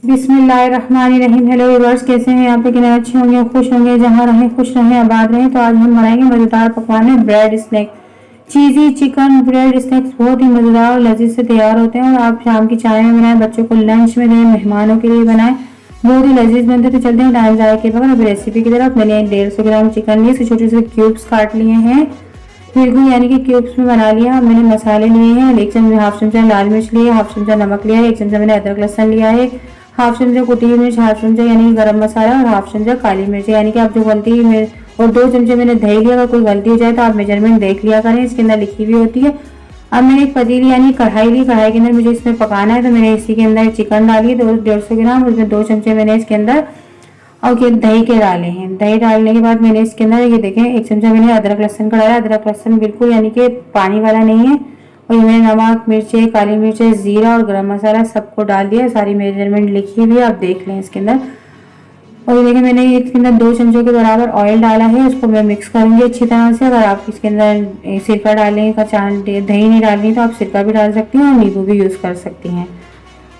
बिस्मिल्लाहिर्रहमानिर्रहीम। Hello viewers, कैसे हैं आप? लेकिन अच्छे होंगे, खुश होंगे, जहाँ रहें खुश रहें, आबाद रहें। तो आज हम बनाएंगे मज़ेदार पकवान है ब्रेड स्नैक। चीज़ी चिकन ब्रेड स्नैक्स बहुत ही मज़ेदार और लजीज से तैयार होते हैं और आप शाम की चाय में बनाएं, बच्चों को लंच में दें, मेहमानों के लिए बनाएं, बहुत ही लजीज बनते। तो चलते हैं टाइम ज़ाया के बगैर अब रेसिपी की तरफ। मैंने 150 ग्राम चिकन लिए, इसे छोटे छोटे क्यूब्स काट लिए हैं, बिल्कुल यानी कि क्यूब्स में बना लिया। मैंने मसाले लिए हैं, एक चम्मच हाफ चमचा लाल मिर्च लिया, हाफ चमचा नमक लिया है, एक चमचा मैंने अदरक लहसुन लिया है, हाफ चमचा कुटी हुई मिर्च, हाफ चमचा यानी कि गरम मसाला और हाफ चमचा काली मिर्च, यानी कि आप जो गलती में, और 2 चमचे मैंने दही लिया। अगर कोई गलती हो जाए तो आप मेजरमेंट देख लिया करें, इसके अंदर लिखी हुई होती है। अब मैंने एक पतीली यानी कढ़ाई ली, कढ़ाई के अंदर मुझे इसमें पकाना है, तो मैंने इसी के अंदर चिकन डाली 150 ग्राम, उसमें 2 चमचे मैंने इसके अंदर और दही के डाले हैं। दही डालने के बाद मैंने इसके अंदर ये देखें 1 चमचा मैंने अदरक लहसुन का डाला। अदरक लहसुन बिल्कुल यानी कि पानी वाला नहीं है। और ये मैंने नमक, मिर्ची, काली मिर्च, जीरा और गरम मसाला सबको डाल दिया, सारी मेजरमेंट लिखी हुई है, आप देख लें इसके अंदर। और ये देखिए मैंने इसके अंदर 2 चमचों के बराबर ऑयल डाला है, उसको मैं मिक्स करूंगी अच्छी तरह से। अगर आप इसके अंदर सिरका डालने का दही नहीं डालनी तो आप सिरका भी डाल सकती हैं और नींबू भी यूज़ कर सकती हैं।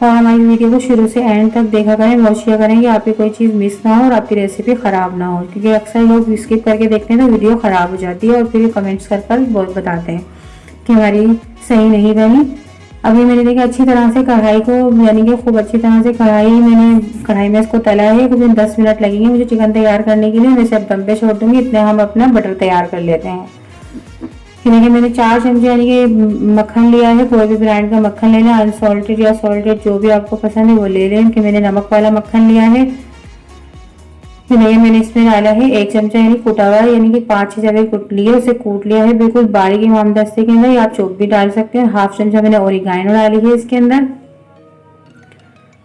और हमारी वीडियो को शुरू से एंड तक देखा करें, वॉच किया करें कि आपकी कोई चीज़ मिस ना हो और आपकी रेसिपी ख़राब ना हो, क्योंकि अक्सर लोग स्किप करके देखते हैं तो वीडियो ख़राब हो जाती है और फिर कमेंट्स कर बहुत बताते हैं कि हमारी सही नहीं बनी। अभी मैंने देखा अच्छी तरह से कढ़ाई को यानी कि खूब अच्छी तरह से कढ़ाई में इसको तला है। कुछ 10 मिनट लगेंगे मुझे चिकन तैयार करने के लिए। मैं इसे अब दम पे छोड़ दूंगी, इतने हम अपना बटर तैयार कर लेते हैं। देखिए मैंने 4 चमचे यानी कि मक्खन लिया है, कोई भी ब्रांड का मक्खन लेना, अनसॉल्टेड या सॉल्टेड जो भी आपको पसंद है वो ले लें। कि मैंने नमक वाला मक्खन लिया है। देखिए मैंने इसमें डाला है 1 चमचा यानी कूटा हुआ, यानी कि 5-6 जगह कूट लिया, उसे कूट लिया है बिल्कुल बारीक इमाम दस्ते के अंदर, या आप चॉप भी डाल सकते हैं। हाफ चमचा मैंने ओरिगानो डाली है इसके अंदर,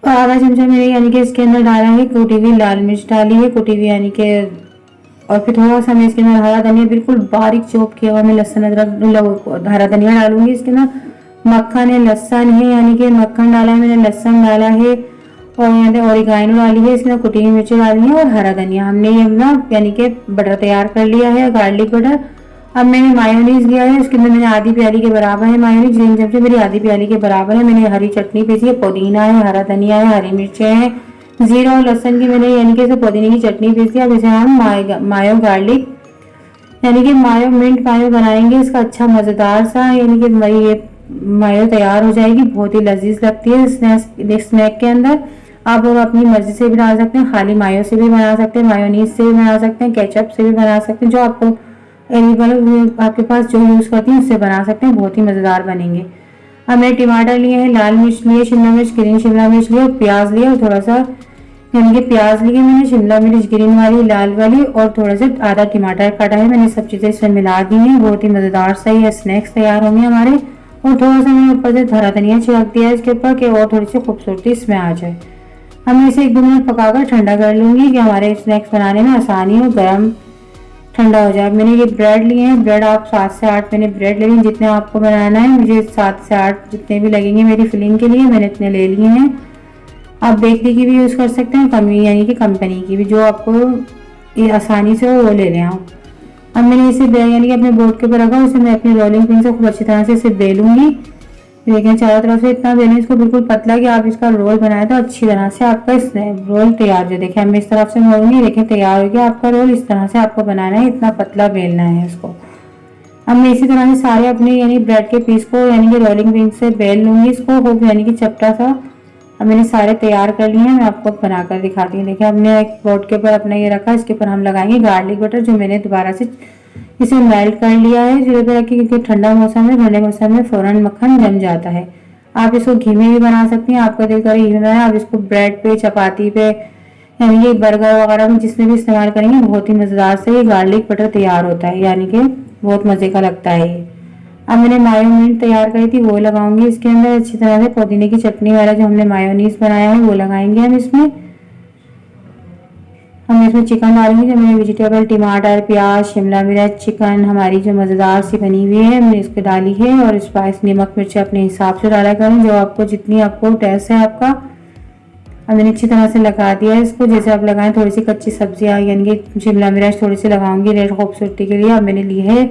और आधा चमचा मैंने यानी कि इसके अंदर डाला है कूटी हुई लाल मिर्च डाली है, कूटी हुई यानी कि, और फिर थोड़ा सा मैं इसके अंदर हरा धनिया बिल्कुल बारीक चॉप किया हुआ, मैं लहसुन अदरक हरा धनिया डालूंगी इसके अंदर। मक्खन है, लहसुन है, यानी कि मक्खन डाला है मैंने, लहसुन डाला है और यहाँ पे ओरिगानो डाली है, इसमें कुटी हुई मिर्ची डाली है और हरा धनिया। हमने ये ना यानी कि बटर तैयार कर लिया है, गार्लिक बटर। अब मैंने मायोनीज लिया है, उसके अंदर मैंने आधी प्याली के बराबर है मायोनीज, 3 चमचे मेरी आधी प्याली के बराबर है। मैंने हरी चटनी पीसी है, पुदीना है, हरा धनिया है, हरी मिर्चें हैं, जीरा और लहसुन की मैंने यानी कि पुदीने की चटनी पीसी है। अब इसे हम मायो गार्लिक यानी कि मायो मिंट मायो बनाएंगे, इसका अच्छा मज़ेदार सा यानी कि ये मायो तैयार हो जाएगी, बहुत ही लजीज लगती है स्नैक के अंदर। आप लोग अपनी मर्जी से भी डाल सकते हैं, खाली मायो से भी बना सकते हैं, मायोनीज से भी बना सकते हैं, केचप से भी बना सकते हैं, जो आपको आपके पास जो यूज़ करती हैं उससे बना सकते हैं, बहुत ही मज़ेदार बनेंगे। अब मैंने टमाटर लिए हैं, लाल मिर्च लिए, शिमला मिर्च, ग्रीन शिमला मिर्च लिए, प्याज लिया और थोड़ा सा यानी कि प्याज लिए मैंने, शिमला मिर्च ग्रीन वाली, लाल वाली, और थोड़ा सा आधा टमाटर काटा है मैंने। सब चीज़ें इसमें मिला दी हैं, बहुत ही मज़ेदार सा ये स्नैक्स तैयार होंगे हमारे। और थोड़ा सा मैंने ऊपर से हरा धनिया छिड़क दिया है इसके ऊपर कि और थोड़ी सी खूबसूरती इसमें आ जाए। अब मैं इसे 1-2 मिनट पकाकर ठंडा कर लूँगी कि हमारे स्नैक्स बनाने में आसानी हो, गर्म ठंडा हो जाए। मैंने ये ब्रेड लिए हैं, ब्रेड आप 7 से 8 मैंने ब्रेड ले लिए, जितने आपको बनाना है। मुझे 7 से 8 जितने भी लगेंगे मेरी फिलिंग के लिए, मैंने इतने ले लिए हैं। आप बेकरी की भी यूज़ कर सकते हैं, कमी यानी कि कंपनी की भी, जो आपको ये आसानी से हो वो ले लें आप। अब मैंने इसे यानी कि अपने बोर्ड के ऊपर रखा, उसे मैं अपनी रोलिंग पिन से खूब अच्छी तरह से इसे बेलूंगी। देखें चारों तरफ से इतना बेलें इसको बिल्कुल पतला कि आप इसका रोल बनाए तो अच्छी तरह से आपका रोल तैयार हो। देखिए मैं इस तरफ से मोड़ूंगी, देखें तैयार हो गया आपका रोल। इस तरह से आपको बनाना है, इतना पतला बेलना है इसको। अब मैं इसी तरह से सारे अपने यानी ब्रेड के पीस को यानी कि रोलिंग पिन से बेल लूंगी इसको खूब यानी कि चपटा सा। अब मैंने सारे तैयार कर लिए हैं, मैं आपको बनाकर दिखाती हूँ। देखिए हमने एक बोर्ड के ऊपर अपना ये रखा, इसके ऊपर हम लगाएंगे गार्लिक बटर, जो मैंने दोबारा से इसे मेल्ट कर लिया है चूल्हे पर रखी, क्योंकि ठंडा मौसम में फ़ौरन मक्खन जम जाता है। आप इसको घी में भी बना सकती हैं, आपका दिल करे घी में बनाए। आप इसको ब्रेड पे, चपाती पे, यानी कि बर्गर वगैरह में जिसमें भी इस्तेमाल करेंगे, बहुत ही मज़ेदार से ये गार्लिक बटर तैयार होता है, यानी कि बहुत मज़े का लगता है ये। अब मैंने मायोनीज तैयार करी थी वो लगाऊंगी इसके अंदर अच्छी तरह से। पुदीने की चटनी वाला जो हमने मायोनीज बनाया है वो लगाएंगे हम इसमें। हम इसमें चिकन डालेंगे, जो मैंने वेजिटेबल टमाटर, प्याज, शिमला मिर्च, चिकन हमारी जो मज़ेदार सी बनी हुई है मैंने इसको डाली है। और स्पाइस नमक मिर्च अपने हिसाब से डाला करें, जो आपको जितनी आपको टेस्ट है आपका। अब मैंने अच्छी तरह से लगा दिया है इसको, जैसे आप लगाएं। थोड़ी सी कच्ची सब्जियाँ यानी कि शिमला मिर्च थोड़ी सी लगाऊंगी रेड खूबसूरती के लिए। अब मैंने ली है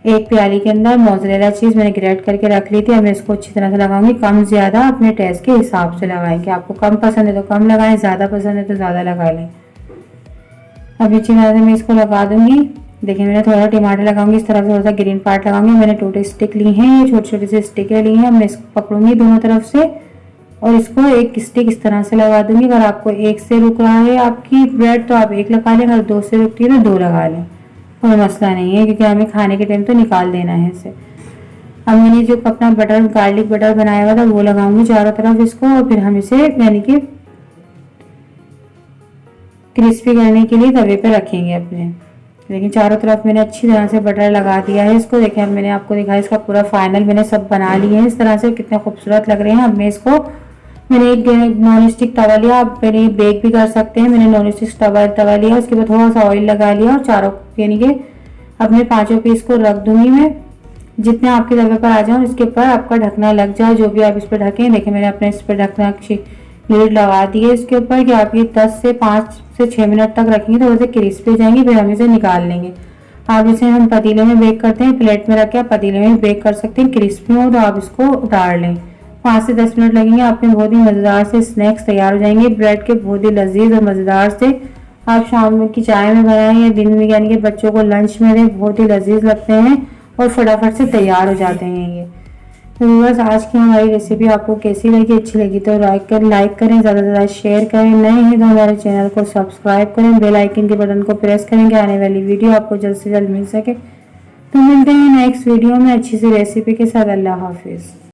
एक प्याली के अंदर मोज़रेला चीज़ मैंने ग्रेट करके रख ली थी। अब मैं इसको अच्छी तरह से लगाऊंगी। कम ज़्यादा अपने टेस्ट के हिसाब से लगाएंगे। आपको कम पसंद है तो कम लगाएं, ज़्यादा पसंद है तो ज़्यादा लगा लें। अब अच्छी तरह से मैं इसको लगा दूंगी। देखिए मैंने थोड़ा टमाटर लगाऊंगी, इस तरह से थोड़ा सा ग्रीन पार्ट लगाऊंगी। मैंने टोटे स्टिक ली हैं, ये छोटी छोटी सी स्टिकें ली हैं। मैं इसको पकड़ूंगी दोनों तरफ से और इसको एक स्टिक इस तरह से लगा दूंगी। अगर आपको एक से रुक रहा है आपकी ब्रेड तो आप एक लगा लें, अगर दो से रुकती है तो दो लगा लें, कोई मसला नहीं है, क्योंकि हमें खाने के टाइम तो निकाल देना है इसे। अब मैंने जो अपना बटर गार्लिक बटर बनाया हुआ था वो लगाऊंगी चारों तरफ इसको, और फिर हम इसे यानी कि क्रिस्पी करने के लिए तवे पे रखेंगे अपने। लेकिन चारों तरफ मैंने अच्छी तरह से बटर लगा दिया है इसको। देखिए अब मैंने आपको दिखाया इसका पूरा फाइनल मैंने सब बना लिए हैं इस तरह से, कितने खूबसूरत लग रहे हैं। अब मैं इसको मैंने एक नॉन स्टिक तवा लिया, आप मेरे बेक भी कर सकते हैं। मैंने नॉन स्टिक तवा लिया, उसके बाद थोड़ा सा ऑयल लगा लिया और चारों यानी कि अपने पांचों पीस को रख दूंगी मैं, जितने आपके तवे पर आ जाए इसके ऊपर आपका ढकना लग जाए, जो भी आप इस पर ढकें। देखिए मैंने अपने इस पर ढकना लीड लगा दी है इसके ऊपर कि आप ये 5 से 6 मिनट तक रखेंगे तो वैसे क्रिस्पी हो जाएंगे, फिर हम इसे निकाल लेंगे। आप इसे हम पतीले में बेक करते हैं, प्लेट में रख के आप पतीले में बेक कर सकते हैं। क्रिस्पी हो तो आप इसको उतार लें। 5 से 10 मिनट लगेंगे, आपके बहुत ही मज़ेदार से स्नैक्स तैयार हो जाएंगे ब्रेड के, बहुत ही लजीज और मज़ेदार से। आप शाम की चाय में बनाएं या दिन में यानी कि बच्चों को लंच में दें, बहुत ही लजीज लगते हैं और फटाफट से तैयार हो जाते हैं ये। तो बस आज की हमारी रेसिपी आपको कैसी लगी, अच्छी लगी तो लाइक करें, ज़्यादा से ज़्यादा शेयर करें। नए हैं तो हमारे चैनल को सब्सक्राइब करें, बेल आइकन के बटन को प्रेस करें कि आने वाली वीडियो आपको जल्द से जल्द मिल सके। तो मिलते हैं नेक्स्ट वीडियो में अच्छी सी रेसिपी के साथ। अल्लाह हाफिज़।